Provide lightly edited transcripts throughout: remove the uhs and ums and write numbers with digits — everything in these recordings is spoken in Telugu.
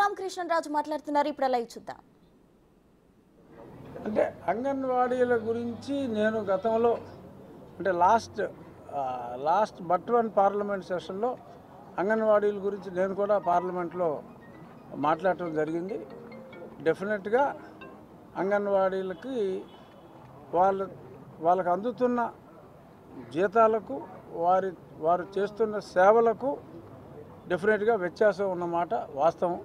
రామకృష్ణరాజు మాట్లాడుతున్నారు. ఇప్పుడు లైవ్ చూద్దాం. అంటే అంగన్వాడీల గురించి నేను గతంలో అంటే లాస్ట్ బట్ వన్ పార్లమెంట్ సెషన్లో అంగన్వాడీల గురించి నేను కూడా పార్లమెంట్లో మాట్లాడటం జరిగింది. డెఫినెట్గా అంగన్వాడీలకి వాళ్ళకు అందుతున్న జీతాలకు వారు చేస్తున్న సేవలకు డెఫినెట్గా వ్యత్యాసం ఉన్నమాట వాస్తవం.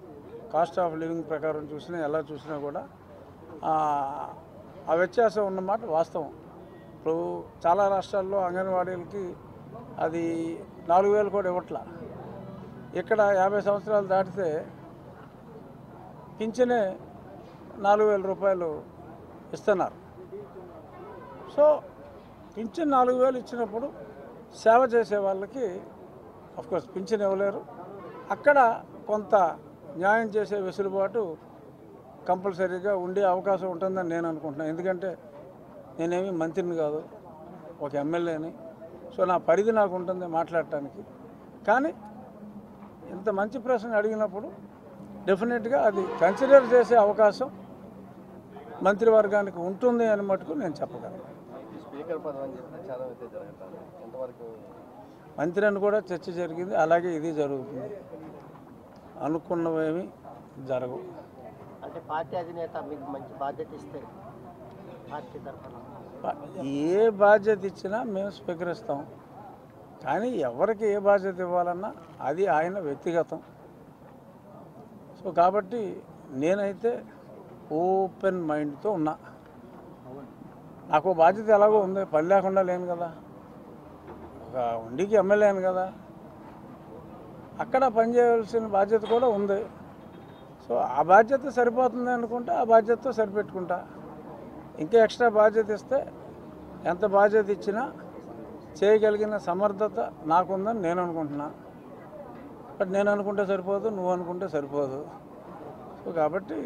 కాస్ట్ ఆఫ్ లివింగ్ ప్రకారం చూసినా ఎలా చూసినా కూడా ఆ వ్యత్యాసం ఉన్నమాట వాస్తవం. ఇప్పుడు చాలా రాష్ట్రాల్లో అంగన్వాడీలకి అది 4,000 కూడా ఇవ్వట్ల. ఇక్కడ 50 సంవత్సరాలు దాటితే పింఛనే 4,000 రూపాయలు ఇస్తున్నారు. సో పింఛన్ 4,000 ఇచ్చినప్పుడు సేవ చేసే వాళ్ళకి అఫ్కోర్స్ పింఛన్ ఇవ్వలేరు. అక్కడ కొంత న్యాయం చేసే వెసులుబాటు కంపల్సరీగా ఉండే అవకాశం ఉంటుందని నేను అనుకుంటున్నాను. ఎందుకంటే నేనేమి మంత్రిని కాదు, ఒక ఎమ్మెల్యేని. సో నా పరిధి నాకు ఉంటుంది మాట్లాడటానికి. కానీ ఇంత మంచి ప్రశ్న అడిగినప్పుడు డెఫినెట్గా అది కన్సిడర్ చేసే అవకాశం మంత్రివర్గానికి ఉంటుంది అని మటుకు నేను చెప్పగలను. మంత్రి అని కూడా చర్చ జరిగింది, అలాగే ఇది జరుగుతుంది. అనుకున్నవేమి జరగవు. అంటే పార్టీ అధినేత మీకు మంచి బాధ్యత ఇస్తే పార్టీ తరఫున ఏ బాధ్యత ఇచ్చినా మేము స్వీకరిస్తాం. కానీ ఎవరికి ఏ బాధ్యత ఇవ్వాలన్నా అది ఆయన వ్యక్తిగతం. సో కాబట్టి నేనైతే ఓపెన్ మైండ్తో ఉన్నా. నాకు బాధ్యత ఎలాగో ఉంది, పని లేకుండా లేను కదా. ఒక ఉండికి ఎమ్మెల్యేను కదా, అక్కడ పనిచేయాల్సిన బాధ్యత కూడా ఉంది. సో ఆ బాధ్యత సరిపోతుంది అనుకుంటే ఆ బాధ్యతతో సరిపెట్టుకుంటా. ఇంకా ఎక్స్ట్రా బాధ్యత ఇస్తే ఎంత బాధ్యత ఇచ్చినా చేయగలిగిన సమర్థత నాకుందని నేను అనుకుంటున్నా. బట్ నేను అనుకుంటే సరిపోదు, నువ్వు అనుకుంటే సరిపోదు. సో కాబట్టి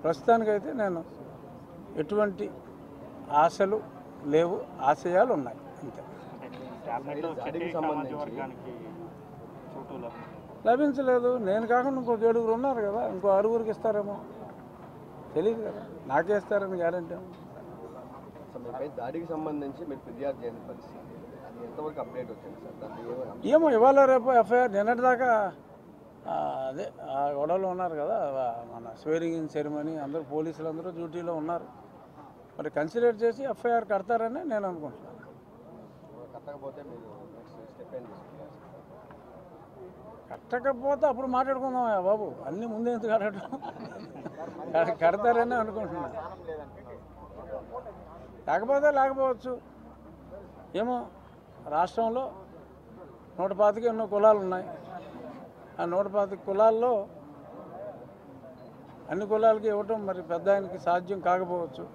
ప్రస్తుతానికైతే నేను ఎటువంటి ఆశలు లేవు, ఆశయాలు ఉన్నాయి అంతే. లభించలేదు. నేను కాకుండా ఇంకొక 7 ఉన్నారు కదా, ఇంకో 6 ఇస్తారేమో తెలియదు కదా. నాకే ఇస్తారని గ్యారెంటీ. దాడికి సంబంధించి మీరు ఫిర్యాదు చేయని పరిస్థితి అది ఎంతవరకు అప్డేట్ వచ్చింది సార్? ఏమో ఇవాళ రేపు ఎఫ్ఐఆర్ నిన్నటిదాకా అదే ఆ గొడవలు ఉన్నారు కదా, మన స్వేరింగ్ ఇన్ సెరమనీ అందరూ పోలీసులు అందరూ డ్యూటీలో ఉన్నారు. మరి కన్సిడర్ చేసి ఎఫ్ఐఆర్ కడతారని నేను అనుకుంటున్నాను. కట్టకపోతే మీరు స్టెప్ ఏం తీసుకుంటారు? కట్టకపోతే అప్పుడు మాట్లాడుకుందాం బాబు, అన్నీ ముందే ఎందుకు కట్టడం. కడతారని అనుకుంటున్నాను. లేకపోవచ్చు. ఏమో రాష్ట్రంలో 125 ఎన్నో కులాలు ఉన్నాయి. ఆ 125 కులాల్లో అన్ని కులాలకి ఇవ్వటం మరి పెద్ద ఆయనకి సాధ్యం కాకపోవచ్చు.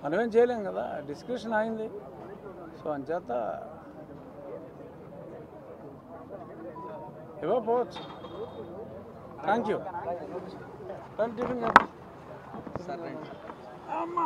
మనమేం చేయలేం కదా, డిస్కషన్ అయింది. సో అంచేత ఇవ్వకపోవచ్చు. Thank you. టిఫిన్ అమ్మా.